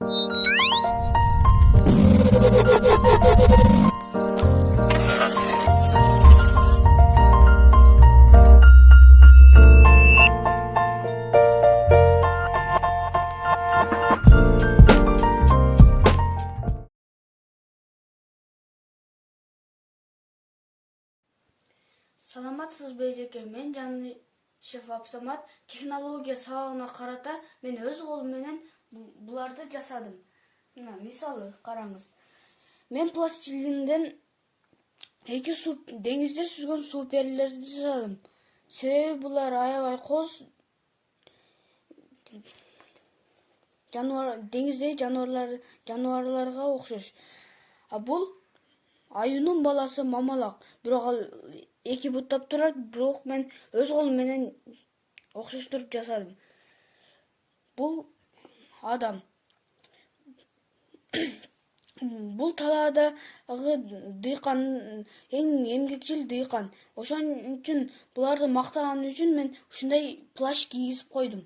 Саламатсыз бейжеке, мен Жанны шеф Абсамат. Технология сабагына карата мен өз колум менен буларды жасадым. Мына мисалы караңыз. Мен пластилинден деңизде сүзгөн суу перилерди жасадым. Себеби булар аябай коз деңиздеги жаныбарларга окшош. А бул аюунун баласы мамалак. Бирок ал эки буттап турат, бирок мен өз колум менен окшоштуруп жасадым. Бул адам. Бул талаадагы дыйкан, эң эмгекчил дыйкан. Ошон үчүн буларды мактаган үчүн мен ушундай плащ кийгизип койдум.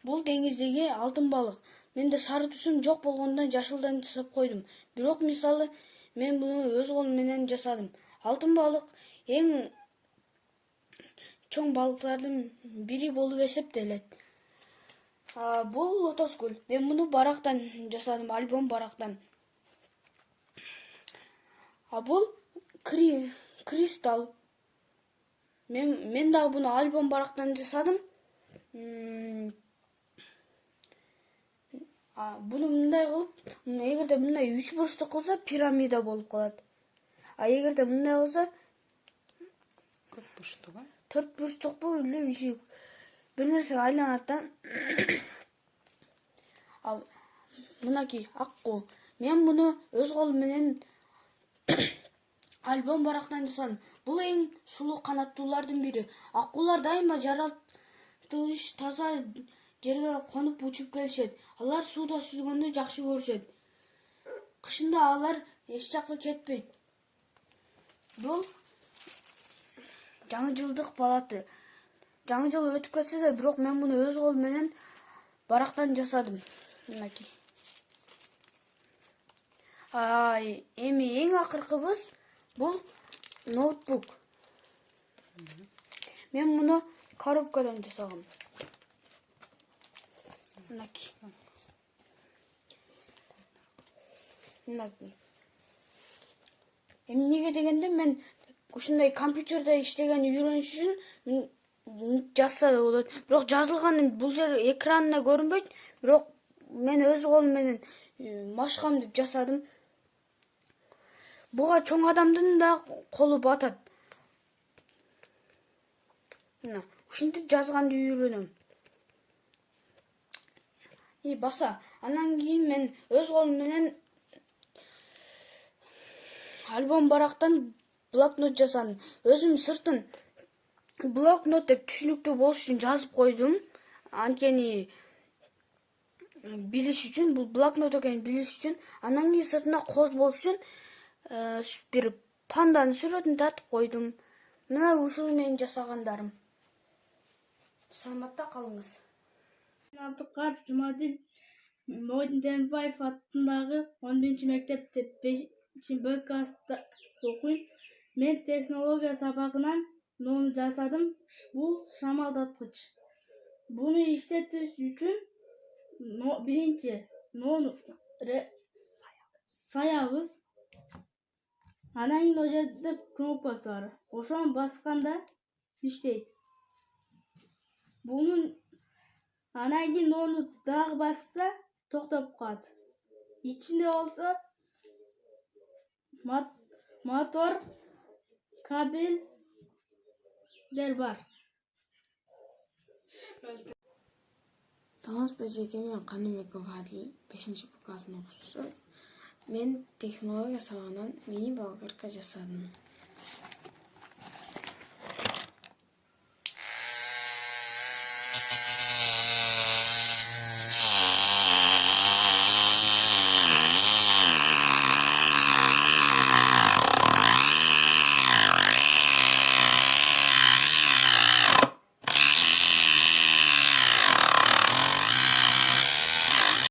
Бул деңиздеги алтын балык. Менде сары түсүм жок болгондон жашылдан жасап койдум. Бирок мисалы мен буну өз колум менен жасадым. Алтын балык эң чоң балыктардын бири болуп эсептелет. Бул лотос гүл. Мен муну барактан жасадым, альбом барактан. Бул кристалл. Мен да буну альбом барактан жасадым. Буну мындай кылып, эгерде мындай 3 бурчтуу кылса, пирамида болуп калат. Эгерде мындай кылса, 4 бурчтук, 4 бурчтукпу эле бир нерсе айланат да. Мынакей аккуу. Мен буну өз колум менен альбом барактан жасадым. Бул эң сулуу канаттуулардын бири. Аккуулар дайыма жаратылыш таза жерге конуп учуп келишет. Алар сууда сүзгөндү жакшы көрүшөт. Кышында алар эч жакка кетпейт. Бул жаңы жылдык балаты. Жаңы жыл өтүп кетсе да, бирок мен муну өз колум менен барактан жасадым. Мынакей. Эми эң акыркыбыз бул ноутбук. Мен муну коробкадан жасагам. Мынакей. Эмнеге дегенде мен ушундай компьютерде иштегенди үйрөнүш үчүн жазса да болот. Бирок жазылганы бул жер экранына көрүнбөйт. Бирок мен өз колум менен машкам деп жасадым. Буга чоң адамдын да колу батат. Мына ушинтип жазганды үйрөнөм. Баса. Андан кийин мен өз колум менен альбом барактан блокнот жасадым. Өзүм сыртын блокнот деп түшүнүктүү болуш үчүн жазып койдум. Анткени билиш үчүн, бул блокнот экенин билиш үчүн. Андан кийин сыртына коз болуш үчүн бир панданын сүрөтүн тартып койдум. Мына ушул менин жасагандарым. Саламатта калыңыз. Абдыкар Жумадил Модинбаев атындагы 11-мектепте 5-Б класста окуйм. Мен технология сабагынан нону жасадым. Бул шамалдаткыч. Буну иштетиш үчүн биринчи нону саябыз. Анан кийин ал жерде кнопкасы бар. Ошону басканда иштейт. Бунун анан кийин нону дагы басса токтоп калат. Ичинде болсо мотор, кабелдер бар. Саламатсызбы бейжеке, мен Канымбеков Адил, 5-Б класстын окуучусу. Мен технология сабагынан мини болгарка жасадым.